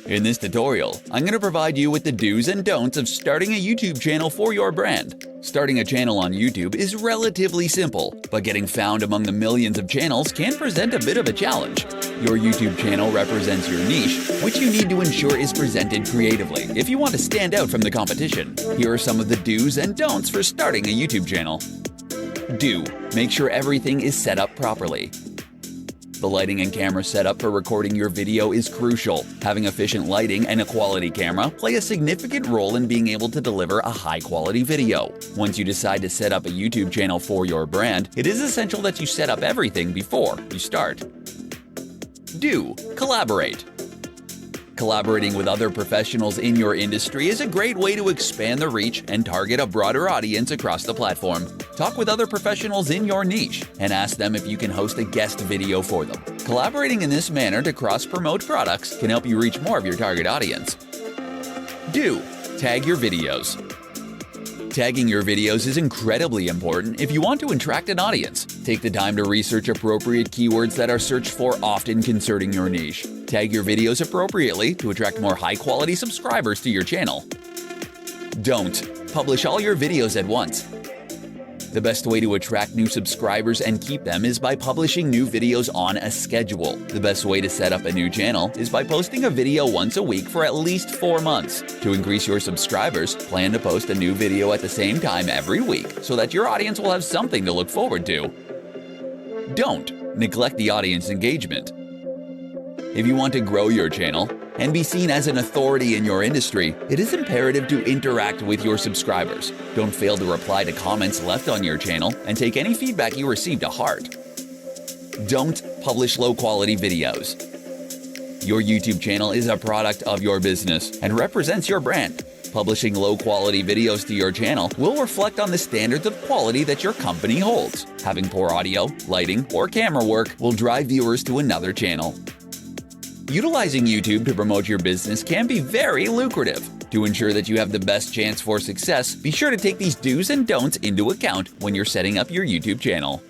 In this tutorial, I'm going to provide you with the do's and don'ts of starting a YouTube channel for your brand. Starting a channel on YouTube is relatively simple, but getting found among the millions of channels can present a bit of a challenge. Your YouTube channel represents your niche, which you need to ensure is presented creatively if you want to stand out from the competition. Here are some of the do's and don'ts for starting a YouTube channel. Do. Make sure everything is set up properly. The lighting and camera setup for recording your video is crucial. Having efficient lighting and a quality camera play a significant role in being able to deliver a high-quality video. Once you decide to set up a YouTube channel for your brand, it is essential that you set up everything before you start. Do. Collaborate. Collaborating with other professionals in your industry is a great way to expand the reach and target a broader audience across the platform. Talk with other professionals in your niche and ask them if you can host a guest video for them. Collaborating in this manner to cross-promote products can help you reach more of your target audience. Do. Tag your videos. Tagging your videos is incredibly important if you want to attract an audience. Take the time to research appropriate keywords that are searched for often concerning your niche. Tag your videos appropriately to attract more high-quality subscribers to your channel. Don't publish all your videos at once. The best way to attract new subscribers and keep them is by publishing new videos on a schedule. The best way to set up a new channel is by posting a video once a week for at least 4 months. To increase your subscribers, plan to post a new video at the same time every week so that your audience will have something to look forward to. Don't neglect the audience engagement. If you want to grow your channel and be seen as an authority in your industry, it is imperative to interact with your subscribers. Don't fail to reply to comments left on your channel and take any feedback you receive to heart. Don't publish low-quality videos. Your YouTube channel is a product of your business and represents your brand. Publishing low-quality videos to your channel will reflect on the standards of quality that your company holds. Having poor audio, lighting, or camera work will drive viewers to another channel. Utilizing YouTube to promote your business can be very lucrative. To ensure that you have the best chance for success, be sure to take these do's and don'ts into account when you're setting up your YouTube channel.